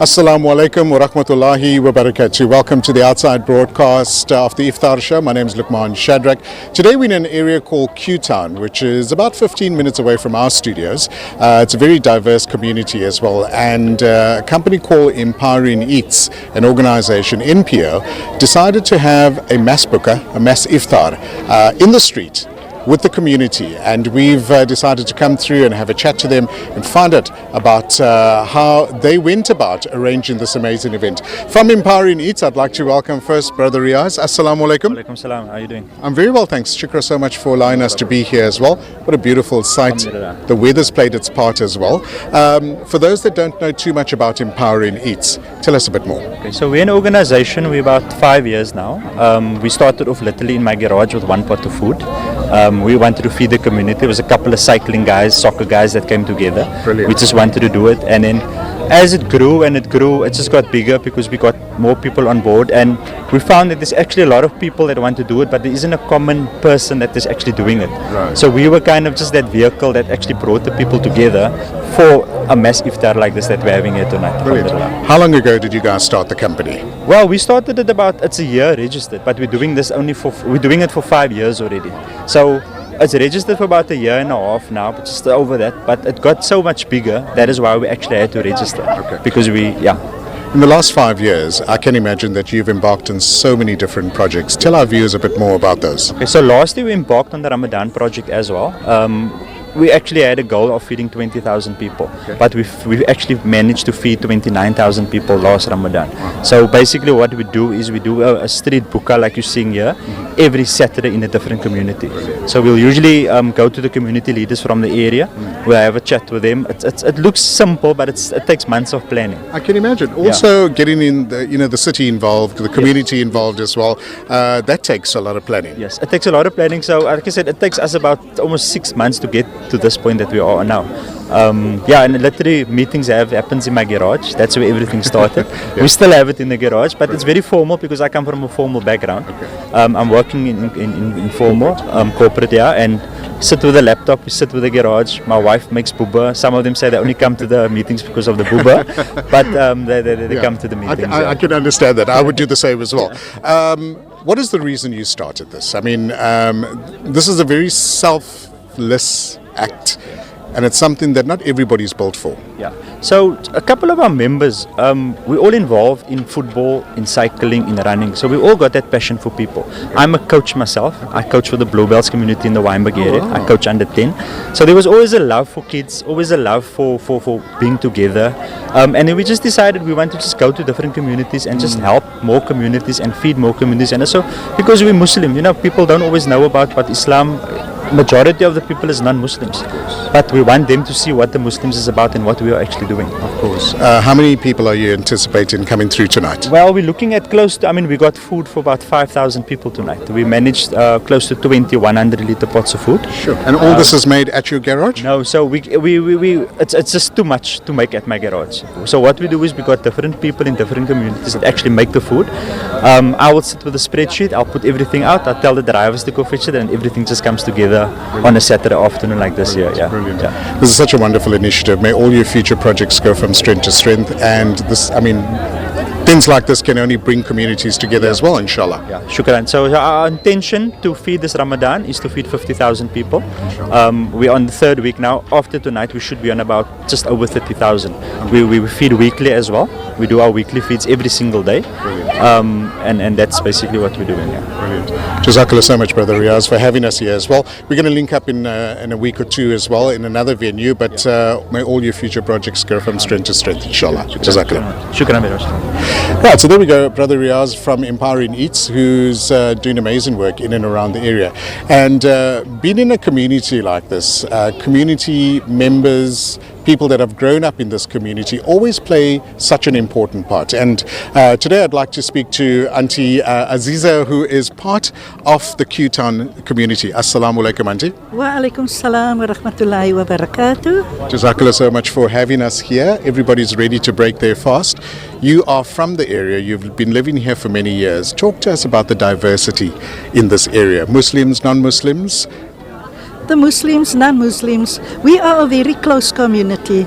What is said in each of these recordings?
Assalamu alaikum wa rahmatullahi wa barakatuh. Welcome to the outside broadcast of the Iftaar show. My name is Luqman Shadrack. Today we're in an area called Kewtown, which is about 15 minutes away from our studios. It's a very diverse community as well, and a company called Empowering Eats, an organization in PO, decided to have a mass booker, a mass iftar in the street with the community, and we've decided to come through and have a chat to them and find out about how they went about arranging this amazing event. From Empowering Eats, I'd like to welcome first Brother Riaz. Assalamu alaikum. Alaikum salam. How are you doing? I'm very well, thanks. Shukra so much for allowing us to be here as well. What a beautiful sight. The weather's played its part as well. For those that don't know too much about Empowering Eats, tell us a bit more. Okay, so we're an organization, we're about 5 years now. We started off literally in my garage with one pot of food. We wanted to feed the community. There was a couple of cycling guys, soccer guys that came together. Brilliant. We just wanted to do it, and then as it grew and it grew, it just got bigger because we got more people on board, and we found that there's actually a lot of people that want to do it, but there isn't a common person that is actually doing it. Right. So we were kind of just that vehicle that actually brought the people together for a mass iftar like this that we're having here tonight. Brilliant. How long ago did you guys start the company? Well, we started it it's a year registered, but we're doing this we're doing it for 5 years already. So it's registered for about a year and a half now, but just over that. But it got so much bigger, that is why we actually had to register. Okay. Because In the last 5 years, I can imagine that you've embarked on so many different projects. Tell our viewers a bit more about those. Okay, so last year we embarked on the Ramadan project as well. We actually had a goal of feeding 20,000 people, but we've actually managed to feed 29,000 people last Ramadan. Wow. So basically what we do is we do a street buka like you're seeing here, every Saturday in a different community. So we'll usually go to the community leaders from the area. We'll have a chat with them. It looks simple, but it takes months of planning. I can imagine. Also getting in the city involved, the community involved as well, that takes a lot of planning. Yes, it takes a lot of planning. So like I said, it takes us about almost 6 months to get to this point that we are now. And literally meetings happens in my garage. That's where everything started. We still have it in the garage, but it's very formal because I come from a formal background. I'm working in formal corporate, and sit with a laptop, we sit with the garage. My wife makes booba. Some of them say they only come to the meetings because of the booba, but they come to the meetings. I can understand that. I would do the same as well. What is the reason you started this? I mean, this is a very selfless act, and it's something that not everybody's built for. Yeah. So a couple of our members, we're all involved in football, in cycling, in running. So we all got that passion for people. I'm a coach myself. I coach for the Bluebells community in the Wynberg area. I coach under 10. So there was always a love for kids, always a love for being together. And then we just decided we want to just go to different communities and just help more communities and feed more communities. And also because we're Muslim, people don't always know about what Islam. Majority of the people is non-Muslims, but we want them to see what the Muslims is about and what we are actually doing. Of course. How many people are you anticipating coming through tonight? Well, we're looking at we got food for about 5,000 people tonight. We managed close to 100 litre pots of food. Sure. And all this is made at your garage? No, so it's just too much to make at my garage. So what we do is we got different people in different communities that actually make the food. I will sit with a spreadsheet, I'll put everything out, I'll tell the drivers to go fetch it, and everything just comes together on a Saturday afternoon like this year. Yeah. Brilliant. Yeah. This is such a wonderful initiative. May all your future projects go from strength to strength, and things like this can only bring communities together as well, inshallah. Yeah, shukran. So our intention to feed this Ramadan is to feed 50,000 people. We're on the third week now. After tonight, we should be on about just over 30,000. We feed weekly as well. We do our weekly feeds every single day. And that's basically what we're doing. Yeah. Brilliant. Jazakallah so much, Brother Riaz, for having us here as well. We're going to link up in a week or two as well in another venue, but may all your future projects go from strength to strength, inshallah. Jazakallah. Shukran very much. Right, so there we go, Brother Riaz from Empowering Eats, who's doing amazing work in and around the area. And being in a community like this, community members, people that have grown up in this community always play such an important part. And today I'd like to speak to Auntie Aziza, who is part of the Kewtown community. Assalamu alaikum, Auntie. Wa alaikum salam wa rahmatullahi wa barakatuh. Jazakallah so much for having us here. Everybody's ready to break their fast. You are from the area, you've been living here for many years. Talk to us about the diversity in this area. Muslims, non-Muslims? the Muslims, non-Muslims, we are a very close community.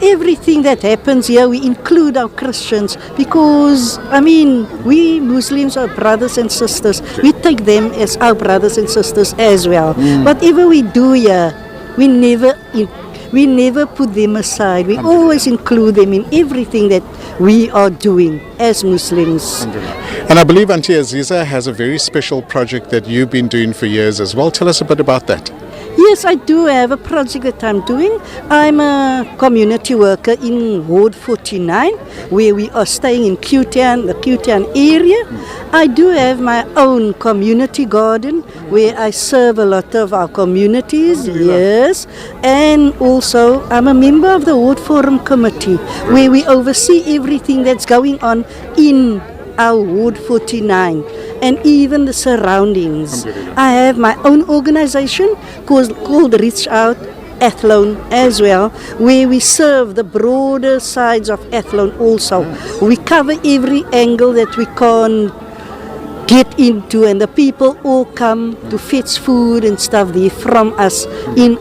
Everything that happens here, we include our Christians because, we Muslims are brothers and sisters. We take them as our brothers and sisters as well. Whatever we do here, we never put them aside. We always include them in everything that we are doing as Muslims. And I believe Auntie Aziza has a very special project that you've been doing for years as well. Tell us a bit about that. Yes, I do have a project that I'm doing. I'm a community worker in Ward 49, where we are staying in Kewtown, the Kewtown area. I do have my own community garden where I serve a lot of our communities, yes. And also, I'm a member of the Ward Forum Committee, where we oversee everything that's going on in our Ward 49 and even the surroundings. I have my own organization called Reach Out Athlone as well, where we serve the broader sides of Athlone also. We cover every angle that we can get into, and the people all come to fetch food and stuff there from us in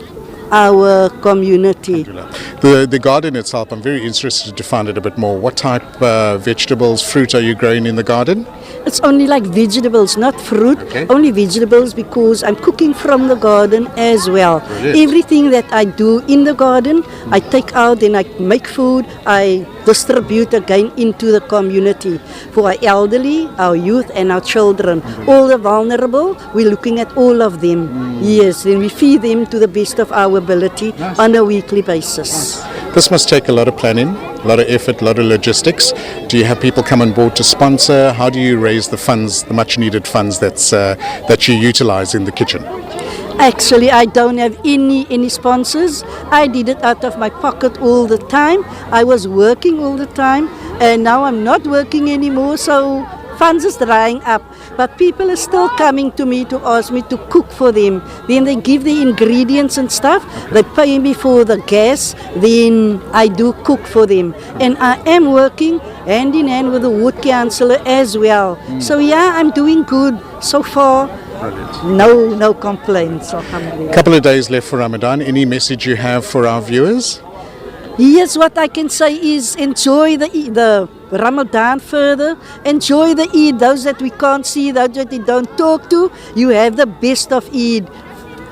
our community. The garden itself, I'm very interested to find out a bit more. What type of vegetables, fruit are you growing in the garden? It's only like vegetables, not fruit. Okay. Only vegetables because I'm cooking from the garden as well. Brilliant. Everything that I do in the garden, I take out and I make food. I distribute again into the community for our elderly, our youth and our children. All the vulnerable, we're looking at all of them. Yes, and we feed them to the best of our ability on a weekly basis. This must take a lot of planning, a lot of effort, a lot of logistics. Do you have people come on board to sponsor? How do you raise the funds, the much needed funds that you utilize in the kitchen? Actually, I don't have any sponsors. I did it out of my pocket all the time. I was working all the time, and now I'm not working anymore, so funds is drying up. But people are still coming to me to ask me to cook for them. Then they give the ingredients and stuff. They pay me for the gas. Then I do cook for them. And I am working hand in hand with the ward councillor as well. So yeah, I'm doing good so far. No complaints. A couple of days left for Ramadan. Any message you have for our viewers? Yes, what I can say is enjoy the Ramadan further. Enjoy the Eid. Those that we can't see, those that we don't talk to, you have the best of Eid.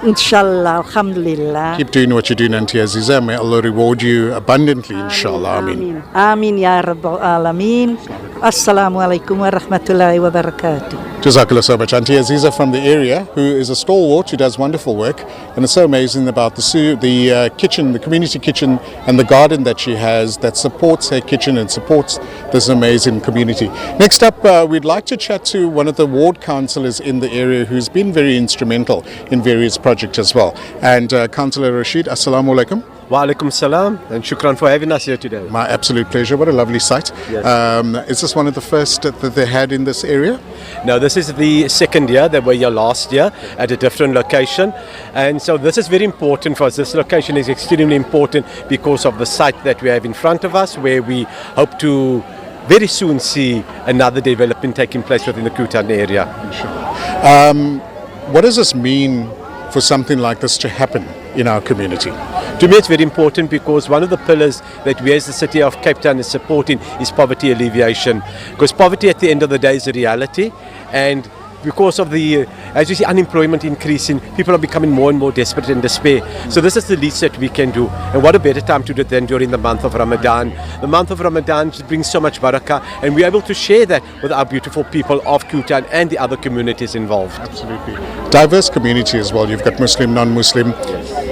Inshallah, alhamdulillah. Keep doing what you're doing, Auntie Aziza. May Allah reward you abundantly, inshallah. Ameen. Ameen, ya Rabbal Alameen. Assalamu alaikum wa rahmatullahi wa barakatuh. Jazakallah so much. Auntie Aziza from the area, who is a stalwart, who does wonderful work. And it's so amazing about the kitchen, the community kitchen, and the garden that she has that supports her kitchen and supports this amazing community. Next up, we'd like to chat to one of the ward councillors in the area who's been very instrumental in various projects as well. And Councillor Rashid, assalamu alaikum. Wa alaikum salam, and shukran for having us here today. My absolute pleasure. What a lovely site. Yes. Is this one of the first that they had in this area? Now, this is the second year. They were here last year at a different location. And so this is very important for us. This location is extremely important because of the site that we have in front of us, where we hope to very soon see another development taking place within the Kewtown area. What does this mean for something like this to happen in our community? To me, it's very important because one of the pillars that we as the city of Cape Town is supporting is poverty alleviation. Because poverty at the end of the day is a reality, and because of the, as you see, unemployment increasing, people are becoming more and more desperate and despair. So this is the least that we can do. And what a better time to do it than during the month of Ramadan. The month of Ramadan brings so much barakah, and we're able to share that with our beautiful people of Kewtown and the other communities involved. Absolutely. Diverse community as well. You've got Muslim, non-Muslim.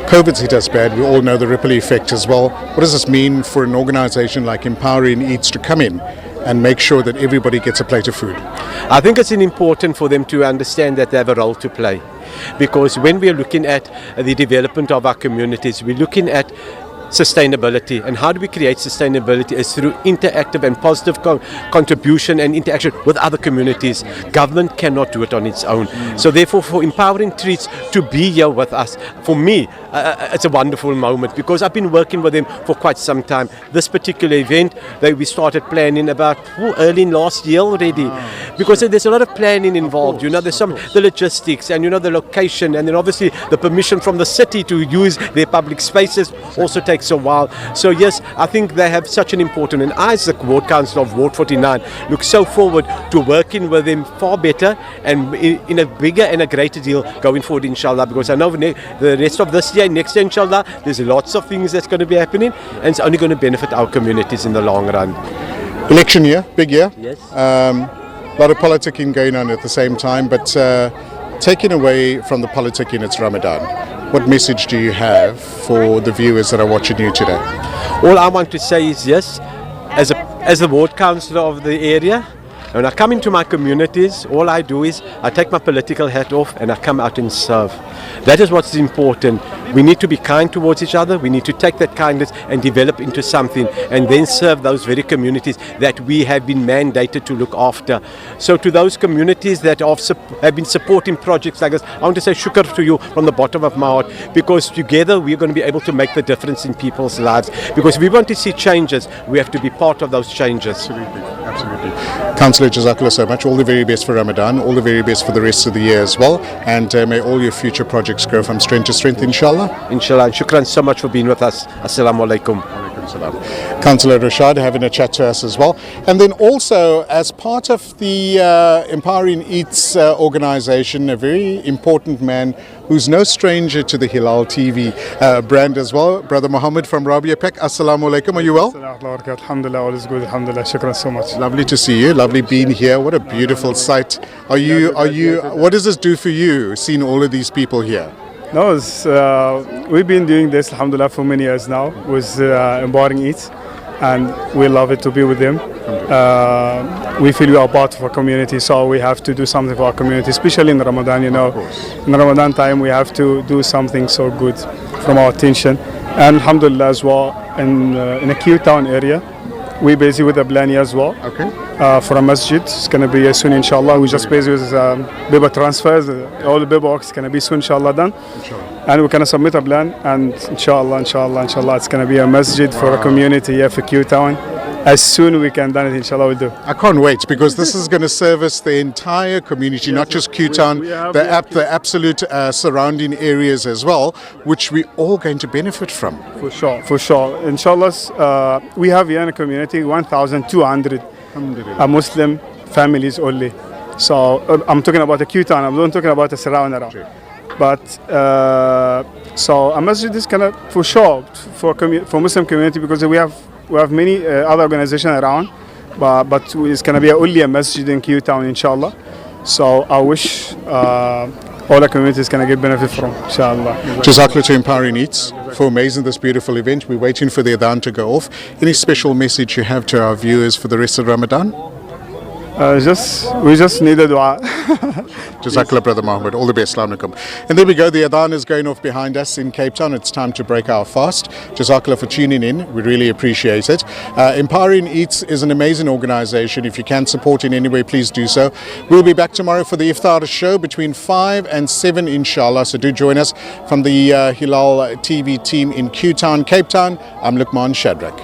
COVID's hit us bad. We all know the ripple effect as well. What does this mean for an organization like Empowering Eats to come in and make sure that everybody gets a plate of food? I think it's important for them to understand that they have a role to play, because when we are looking at the development of our communities, we're looking at sustainability. And how do we create sustainability? Is through interactive and positive contribution and interaction with other communities. Government cannot do it on its own. So therefore, for Empowering Treats to be here with us, for me, it's a wonderful moment because I've been working with them for quite some time. This particular event that we started planning about early in last year already, because there's a lot of planning involved. You know, there's the logistics and the location, and then obviously the permission from the city to use their public spaces also takes a while. So yes, I think they have such an important, and I as the Ward Councillor of Ward 49 look so forward to working with them far better and in a bigger and a greater deal going forward, inshallah, because I know the rest of this year, next year, inshallah, there's lots of things that's going to be happening, and it's only going to benefit our communities in the long run. Election year, big year. Yes. A lot of politicking going on at the same time, but taking away from the politicking, it's Ramadan. What message do you have for the viewers that are watching you today? All I want to say is yes, as a ward councillor of the area, when I come into my communities, all I do is I take my political hat off and I come out and serve. That is what's important. We need to be kind towards each other. We need to take that kindness and develop into something and then serve those very communities that we have been mandated to look after. So to those communities that have been supporting projects like this, I want to say shukr to you from the bottom of my heart, because together we're going to be able to make the difference in people's lives. Because if we want to see changes, we have to be part of those changes. Absolutely, absolutely. Councillor, Jazakallah so much. All the very best for Ramadan, all the very best for the rest of the year as well, and may all your future projects grow from strength to strength, inshallah. Inshallah, and shukran so much for being with us. Assalamu alaikum. Councillor Rashad having a chat to us as well. And then also, as part of the Empowering Eats organisation, a very important man who's no stranger to the Hilaal TV brand as well, Brother Muhammad from Rabia Pek. Assalamu alaikum, are you well? Alhamdulillah, all is good. Alhamdulillah, shukran so much. Lovely to see you, lovely being here. What a beautiful sight. What does this do for you, seeing all of these people here? No, we've been doing this, alhamdulillah, for many years now with Empowering Eats, and we love it to be with them. We feel we are part of our community, so we have to do something for our community, especially in Ramadan, In Ramadan time, we have to do something so good from our attention. And alhamdulillah as well, in a Kewtown area, we're busy with a plan here as well. Okay. For a masjid. It's going to be soon, inshallah. We just busy with paper transfers. All the paperwork is going to be soon, inshallah, done. Inshallah. And we're going to submit a plan, and inshallah, it's going to be a masjid for a community here for Kewtown. As soon we can done it, inshallah, we'll do. I can't wait, because this is going to service the entire community, not just Kewtown, the absolute surrounding areas as well, which we're all going to benefit from. For sure. Inshallah, we have here in the community 1,200 Muslim families only. So I'm talking about the Kewtown, I'm not talking about the surround around. Sure. But so a masjid is gonna for sure for Muslim community, because we have many other organizations around, but it's gonna be only a masjid in Kewtown, inshallah. So I wish all the communities can get benefit from, inshallah. Jazakallah to Empowering Eats for amazing this beautiful event. We're waiting for the adhan to go off. Any special message you have to our viewers for the rest of Ramadan? We just need a dua. Jazakallah, Brother Muhammad. All the best. Assalamu alaikum. And there we go. The adhan is going off behind us in Cape Town. It's time to break our fast. Jazakallah for tuning in. We really appreciate it. Empowering Eats is an amazing organization. If you can support in any way, please do so. We'll be back tomorrow for the Iftaar show between 5 and 7, inshallah. So do join us from the Hilaal TV team in Kewtown, Cape Town. I'm Luqman Shadrack.